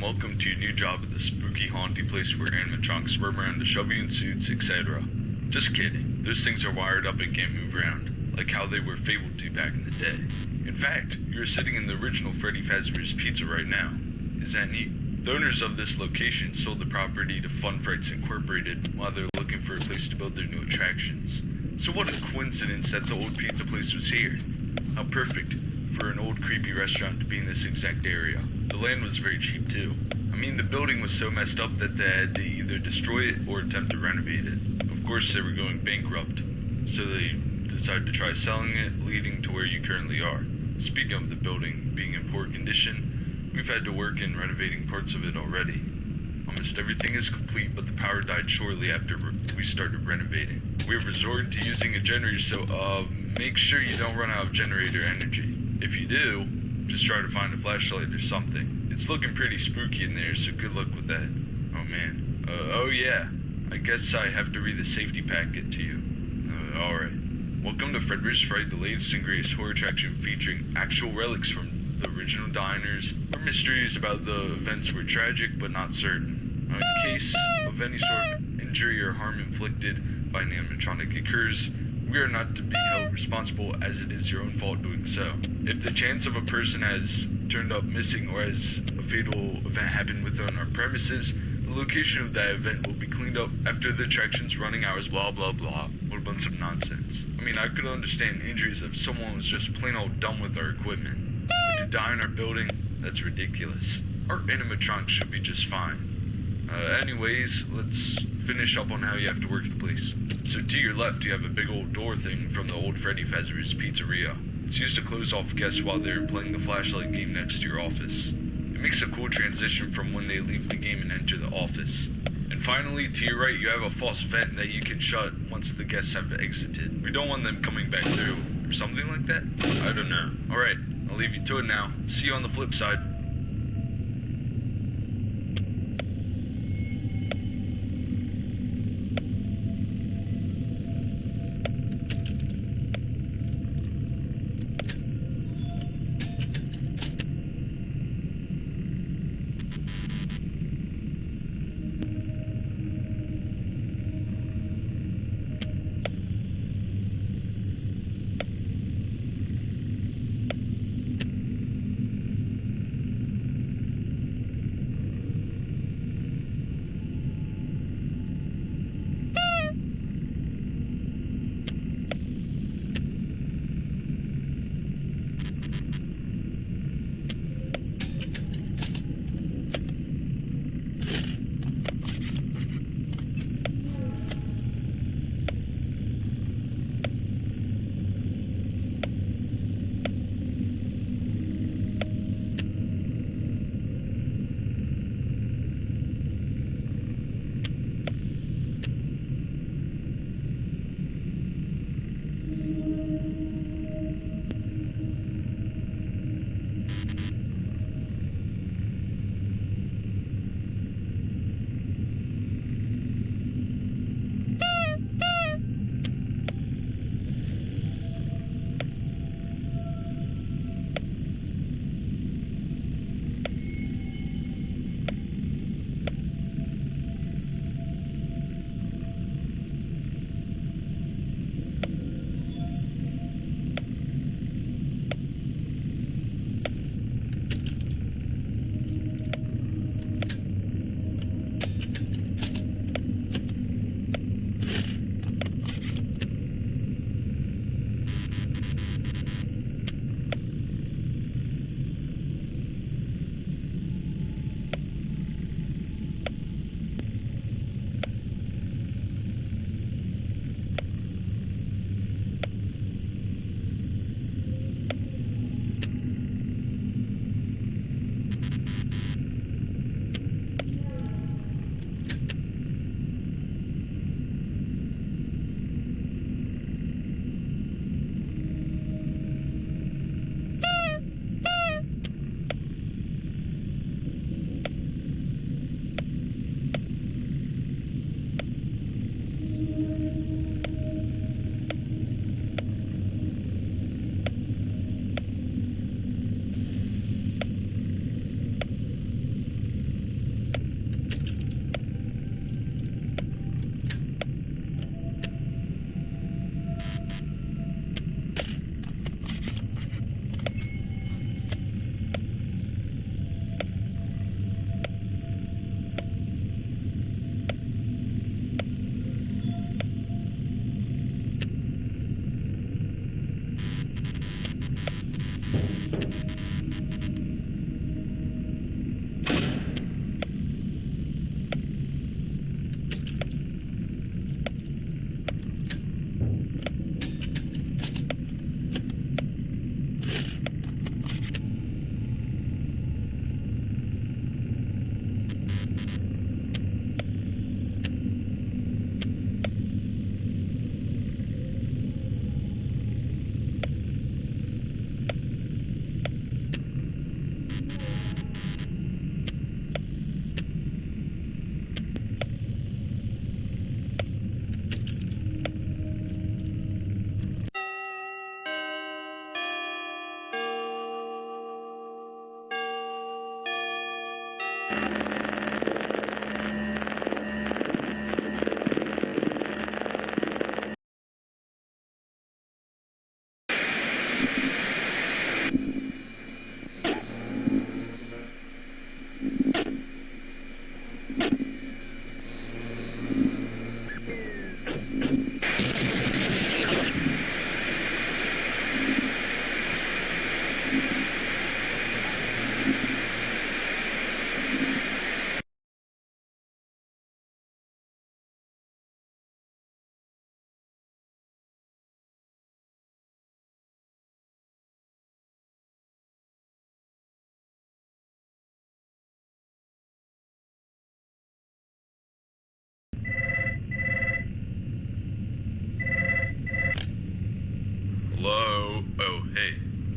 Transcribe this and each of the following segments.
welcome to your new job at the spooky haunty place where animatronics roam around to shove you in suits, etc. Just kidding. Those things are wired up and can't move around, like how they were fabled to back in the day. In fact, you're sitting in the original Freddy Fazbear's Pizza right now. Is that neat? The owners of this location sold the property to Fun Frights Incorporated while they're looking for a place to build their new attractions. So what a coincidence that the old pizza place was here. How perfect for an old creepy restaurant to be in this exact area. The land was very cheap too. I mean, the building was so messed up that they had to either destroy it or attempt to renovate it. Of course, they were going bankrupt, so they decided to try selling it, leading to where you currently are. Speaking of the building being in poor condition, we've had to work in renovating parts of it already. Almost everything is complete, but the power died shortly after we started renovating. We have resorted to using a generator, so make sure you don't run out of generator energy. If you do, just try to find a flashlight or something. It's looking pretty spooky in there, so good luck with that. Oh man. Oh yeah. I guess I have to read the safety packet to you. Alright. Welcome to Fredbears Fright, the latest and greatest horror attraction featuring actual relics from the original diners, or mysteries about the events were tragic but not certain. In case of any sort of injury or harm inflicted by an animatronic occurs, we are not to be held responsible, as it is your own fault doing so. If the chance of a person has turned up missing or has a fatal event happened within our premises, the location of that event will be cleaned up after the attraction's running hours, blah blah blah. What a bunch of nonsense. I mean, I could understand injuries if someone was just plain old dumb with our equipment. But to die in our building, that's ridiculous. Our animatronics should be just fine. Anyways, let's finish up on how you have to work the place. So to your left, you have a big old door thing from the old Freddy Fazbear's Pizzeria. It's used to close off guests while they're playing the flashlight game next to your office. It makes a cool transition from when they leave the game and enter the office. And finally, to your right, you have a false vent that you can shut once the guests have exited. We don't want them coming back through, or something like that? I don't know. Alright, I'll leave you to it now. See you on the flip side.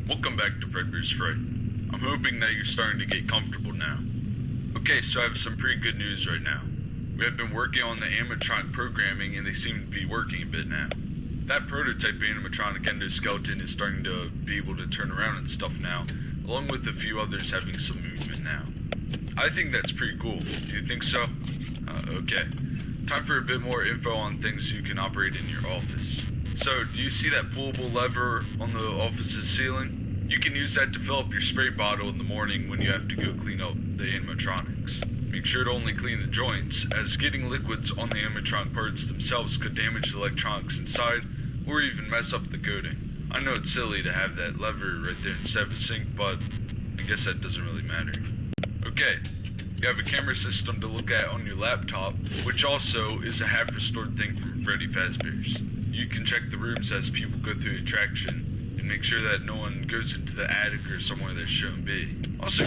Welcome back to Fredbears Fright. I'm hoping that you're starting to get comfortable now. Okay, so I have some pretty good news right now. We have been working on the animatronic programming and they seem to be working a bit now. That prototype animatronic endoskeleton is starting to be able to turn around and stuff now, along with a few others having some movement now. I think that's pretty cool. Do you think so? Okay. Time for a bit more info on things you can operate in your office. So, do you see that pullable lever on the office's ceiling? You can use that to fill up your spray bottle in the morning when you have to go clean up the animatronics. Make sure to only clean the joints, as getting liquids on the animatronic parts themselves could damage the electronics inside, or even mess up the coating. I know it's silly to have that lever right there instead of a sink, but I guess that doesn't really matter. Okay, you have a camera system to look at on your laptop, which also is a half-restored thing from Freddy Fazbear's. You can check the rooms as people go through the attraction, and make sure that no one goes into the attic or somewhere that shouldn't be. Also,